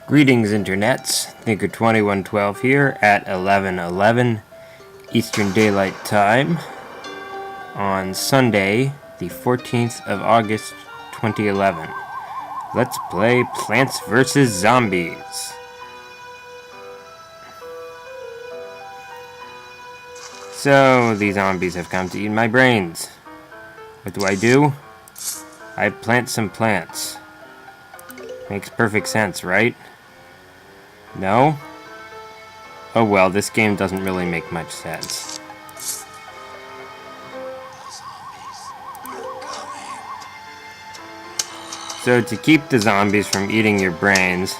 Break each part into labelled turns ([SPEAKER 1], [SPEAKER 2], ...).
[SPEAKER 1] Greetings, internets. Thinker2112 here at 11:11 Eastern Daylight Time on Sunday, the 14th of August, 2011. Let's play Plants vs. Zombies. So, these zombies have come to eat my brains. What do? I plant some plants. Makes perfect sense, right? No? Oh well, this game doesn't really make much sense. So to keep the zombies from eating your brains,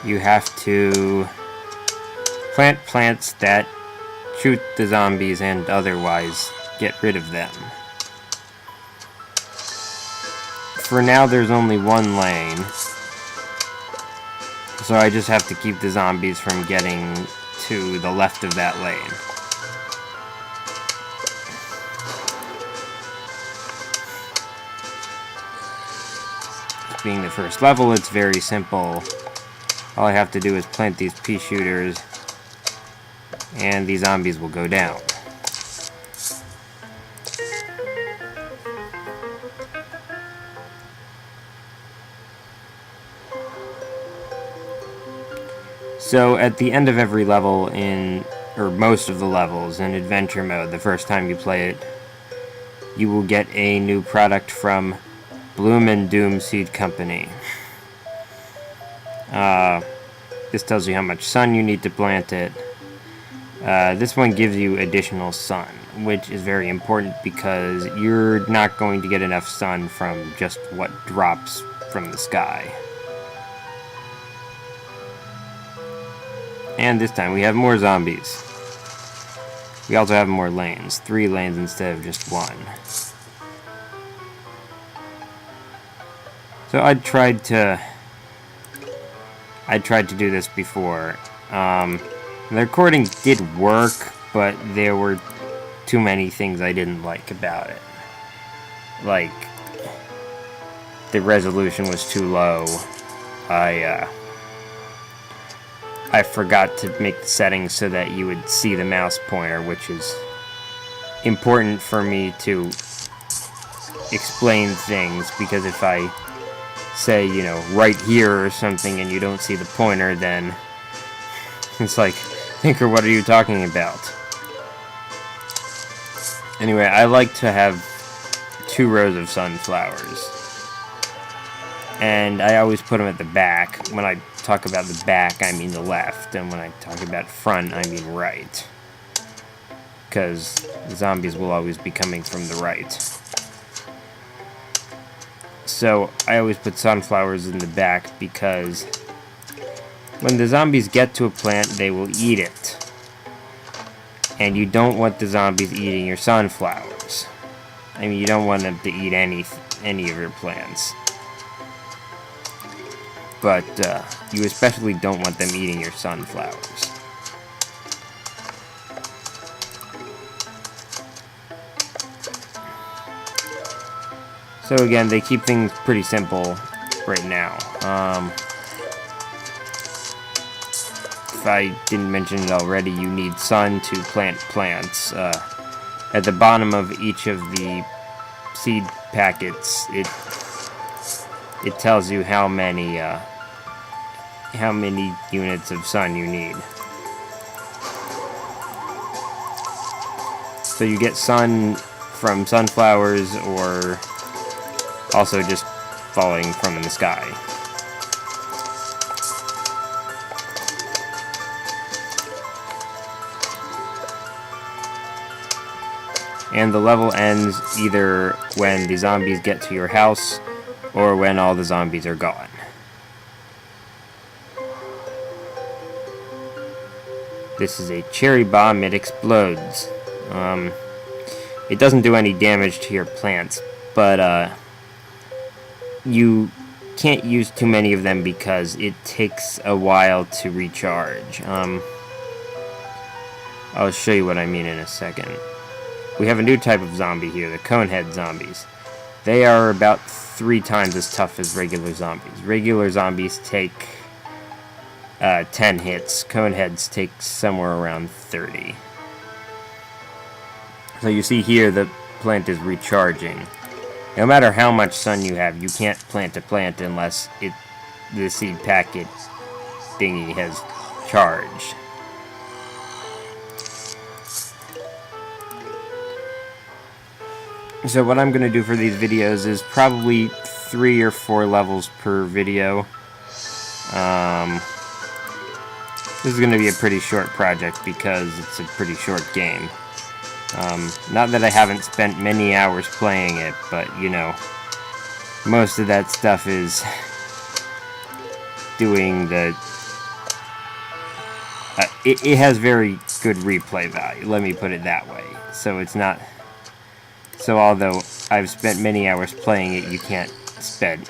[SPEAKER 1] you have to plant plants that shoot the zombies and otherwise get rid of them. For now, there's only one lane, so I just have to keep the zombies from getting to the left of that lane. Being the first level, it's very simple. All I have to do is plant these pea shooters, and these zombies will go down. So at the end of every level or most of the levels in adventure mode, the first time you play it, you will get a new product from Bloom and Doom Seed Company. This tells you how much sun you need to plant it. This one gives you additional sun, which is very important because you're not going to get enough sun from just what drops from the sky. And this time we have more zombies. We also have more lanes. 3 lanes instead of just 1. So I tried to do this before. The recording did work, but there were too many things I didn't like about it. Like, the resolution was too low. I forgot to make the settings so that you would see the mouse pointer, which is important for me to explain things, because if I say, right here or something and you don't see the pointer, then it's like, Tinker, what are you talking about? Anyway, I like to have 2 rows of sunflowers. And I always put them at the back. When I talk about the back, I mean the left. And when I talk about front, I mean right. Because the zombies will always be coming from the right. So I always put sunflowers in the back because when the zombies get to a plant, they will eat it. And you don't want the zombies eating your sunflowers. I mean, you don't want them to eat any of your plants. But you especially don't want them eating your sunflowers. So again, they keep things pretty simple right now. If I didn't mention it already, you need sun to plant plants. At the bottom of each of the seed packets, it tells you how many units of sun you need. So you get sun from sunflowers, or also just falling from the sky. And the level ends either when the zombies get to your house, or when all the zombies are gone. This is a cherry bomb. It explodes. It doesn't do any damage to your plants, but you can't use too many of them because it takes a while to recharge. I'll show you what I mean in a second. We have a new type of zombie here, the Conehead Zombies. They are about 3 times as tough as regular zombies. Regular zombies take 10 hits. Coneheads take somewhere around 30. So you see here the plant is recharging. No matter how much sun you have, you can't plant a plant unless the seed packet thingy has charged. So what I'm going to do for these videos is probably 3 or 4 levels per video. This is going to be a pretty short project because it's a pretty short game. Not that I haven't spent many hours playing it, but, you know, most of that stuff is doing the... it has very good replay value, let me put it that way. So it's not... So although I've spent many hours playing it, you can't spend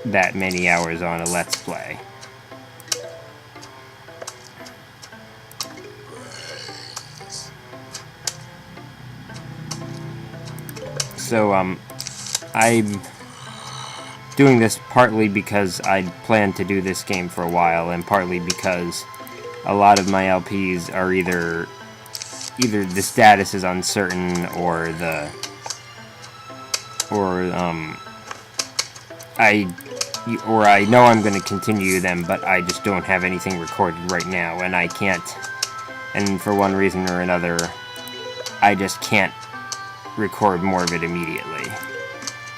[SPEAKER 1] that many hours on a Let's Play. So, I'm doing this partly because I plan to do this game for a while, and partly because a lot of my LPs are either the status is uncertain, or I know I'm going to continue them, but I just don't have anything recorded right now, and I can't, and for one reason or another, I just can't record more of it immediately.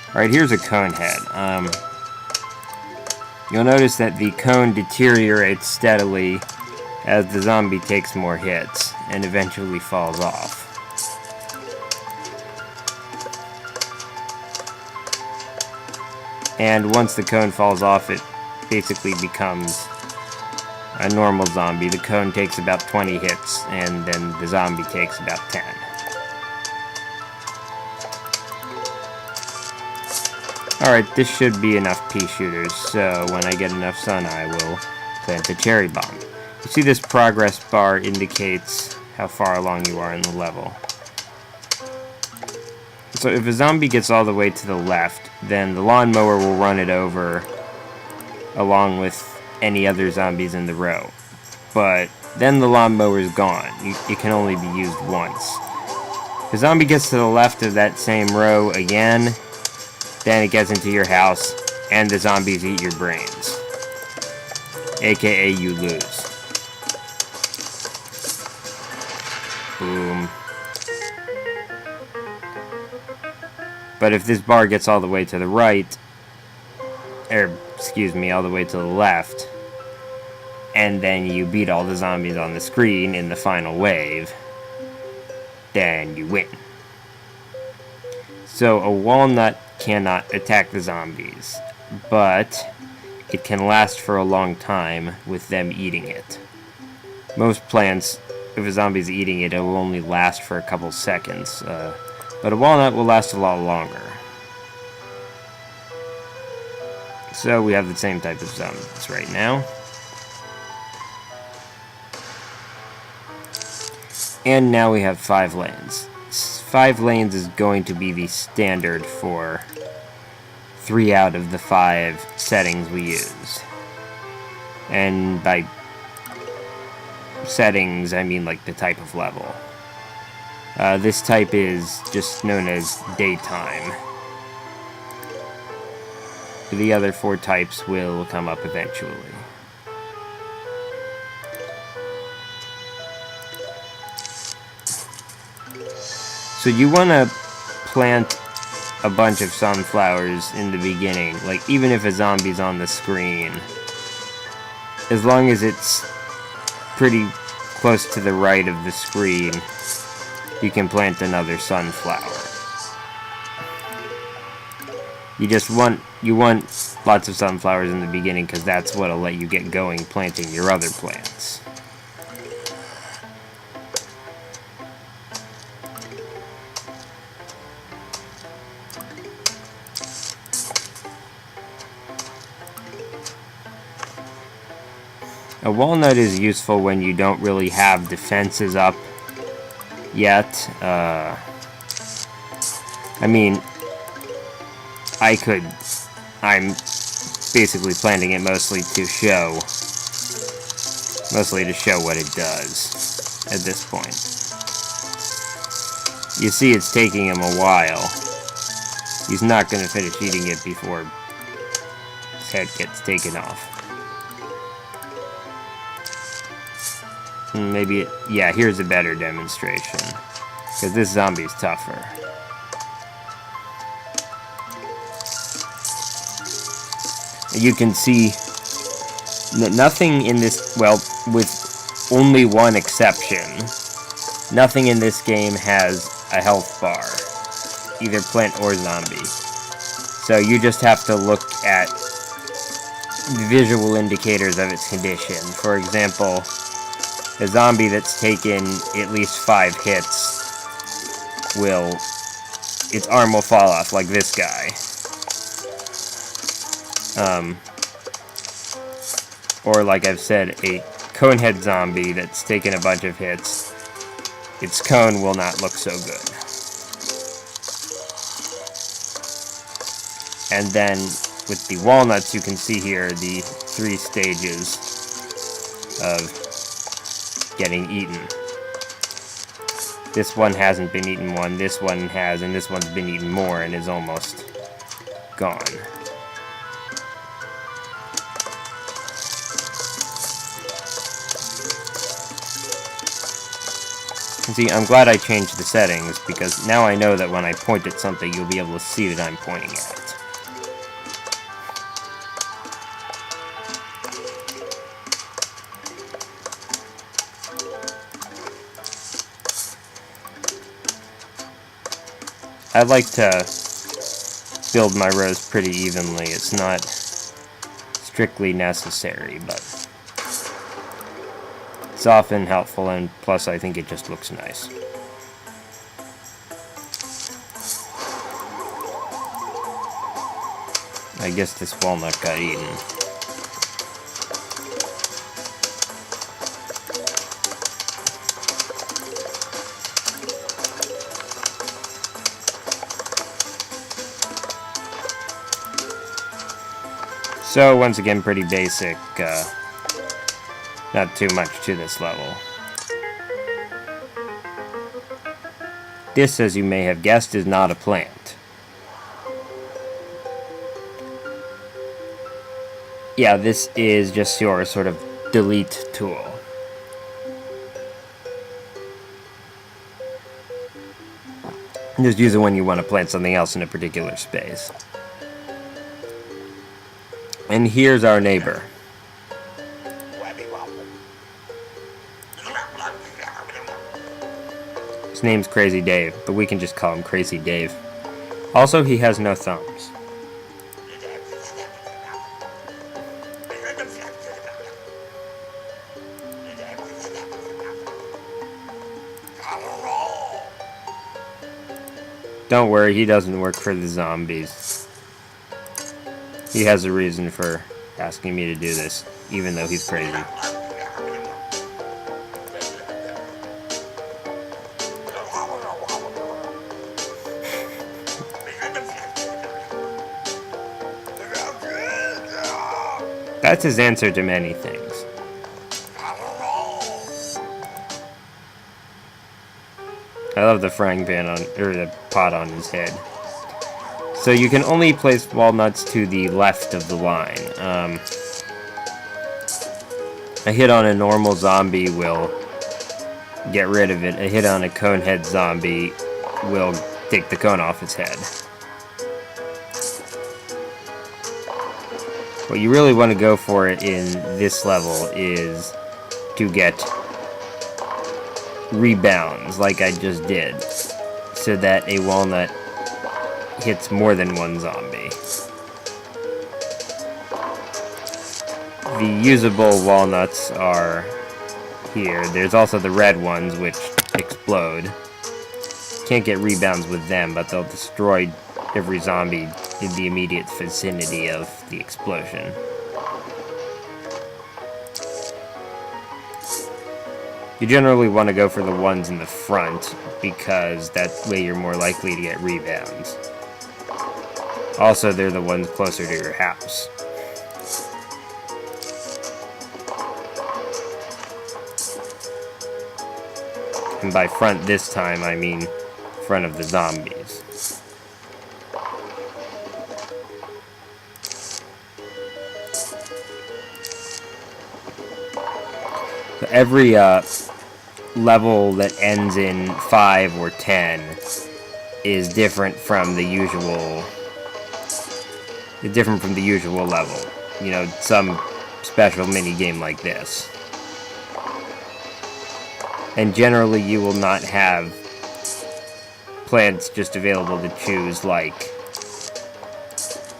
[SPEAKER 1] Alright, here's a Conehead. You'll notice that the cone deteriorates steadily as the zombie takes more hits, and eventually falls off. And once the cone falls off, it basically becomes a normal zombie. The cone takes about 20 hits, and then the zombie takes about 10. Alright, this should be enough pea shooters, so when I get enough sun, I will plant a cherry bomb. You see this progress bar indicates how far along you are in the level. So if a zombie gets all the way to the left, then the lawnmower will run it over along with any other zombies in the row. But then the lawnmower is gone. It can only be used once. If the zombie gets to the left of that same row again, then it gets into your house, and the zombies eat your brains. AKA you lose. Boom. But if this bar gets all the way to the right, all the way to the left, and then you beat all the zombies on the screen in the final wave, then you win. So a walnut cannot attack the zombies, but it can last for a long time with them eating it. Most plants, if a zombie's eating it, it will only last for a couple seconds, but a walnut will last a lot longer. So we have the same type of zombies right now. And now we have 5 lanes. 5 lanes is going to be the standard for 3 out of the 5 settings we use. And by settings, I mean like the type of level. This type is just known as daytime. The other 4 types will come up eventually. So you want to plant a bunch of sunflowers in the beginning, like even if a zombie's on the screen. As long as it's pretty close to the right of the screen, you can plant another sunflower. You want lots of sunflowers in the beginning because that's what'll let you get going planting your other plants. A walnut is useful when you don't really have defenses up yet. I mean, I could I'm basically planting it mostly to show what it does at this point. You see it's taking him a while. He's not going to finish eating it before his head gets taken off. Maybe, yeah, here's a better demonstration. Because this zombie's tougher. You can see that nothing in this, well, with only one exception, nothing in this game has a health bar. Either plant or zombie. So you just have to look at the visual indicators of its condition. For example, a zombie that's taken at least 5 hits its arm will fall off, like this guy. Or like I've said, a Conehead Zombie that's taken a bunch of hits, its cone will not look so good. And then with the walnuts, you can see here the 3 stages of getting eaten. This one hasn't been eaten one, this one has, and this one's been eaten more and is almost gone. And see, I'm glad I changed the settings, because now I know that when I point at something, you'll be able to see that I'm pointing at it. I like to build my rows pretty evenly. It's not strictly necessary, but it's often helpful, and plus I think it just looks nice. I guess this walnut got eaten. So, once again, pretty basic, not too much to this level. This, as you may have guessed, is not a plant. Yeah, this is just your sort of delete tool. Just use it when you want to plant something else in a particular space. And here's our neighbor. His name's Crazy Dave, but we can just call him Crazy Dave. Also, he has no thumbs. Don't worry, he doesn't work for the zombies. He has a reason for asking me to do this, even though he's crazy. That's his answer to many things. I love the frying pan or the pot on his head. So you can only place walnuts to the left of the line. A hit on a normal zombie will get rid of it. A hit on a Conehead Zombie will take the cone off its head. What you really want to go for in this level is to get rebounds, like I just did, so that a walnut hits more than one zombie. The usable walnuts are here. There's also the red ones, which explode. Can't get rebounds with them, but they'll destroy every zombie in the immediate vicinity of the explosion. You generally want to go for the ones in the front, because that way you're more likely to get rebounds. Also, they're the ones closer to your house. And by front this time, I mean front of the zombies. So every level that ends in 5 or 10 is different from the usual. Different from the usual level. You know, some special mini game like this. And generally, you will not have plants just available to choose, like,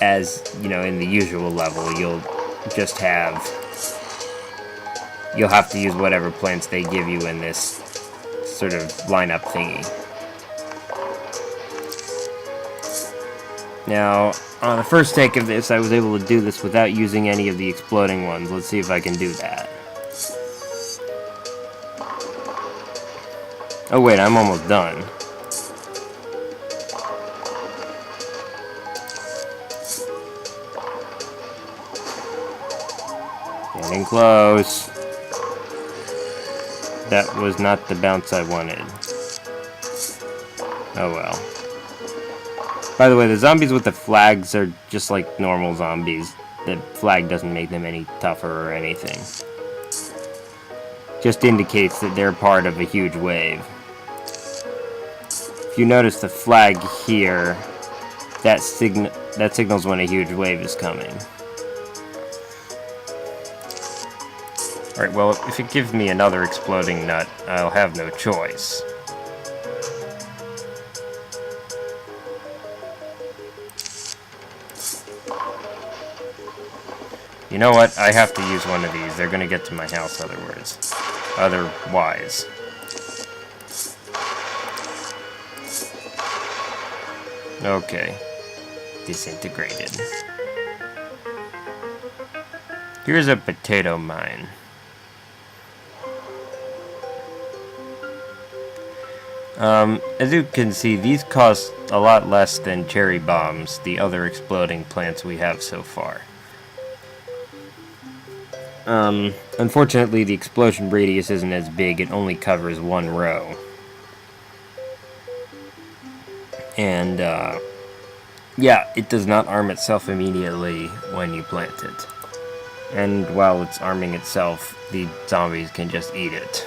[SPEAKER 1] as, you know, in the usual level. You'll just have... You'll have to use whatever plants they give you in this sort of lineup thingy. Now, on the first take of this, I was able to do this without using any of the exploding ones. Let's see if I can do that. Oh wait, I'm almost done. Getting close. That was not the bounce I wanted. Oh well. By the way, the zombies with the flags are just like normal zombies. The flag doesn't make them any tougher or anything. Just indicates that they're part of a huge wave. If you notice the flag here, that signals when a huge wave is coming. Alright, well, if it gives me another exploding nut, I'll have no choice. You know what? I have to use one of these. They're gonna get to my house otherwise. Okay. Disintegrated. Here's a potato mine. As you can see, these cost a lot less than cherry bombs, the other exploding plants we have so far. Unfortunately, the explosion radius isn't as big. It only covers one row. And, yeah, it does not arm itself immediately when you plant it. And while it's arming itself, the zombies can just eat it.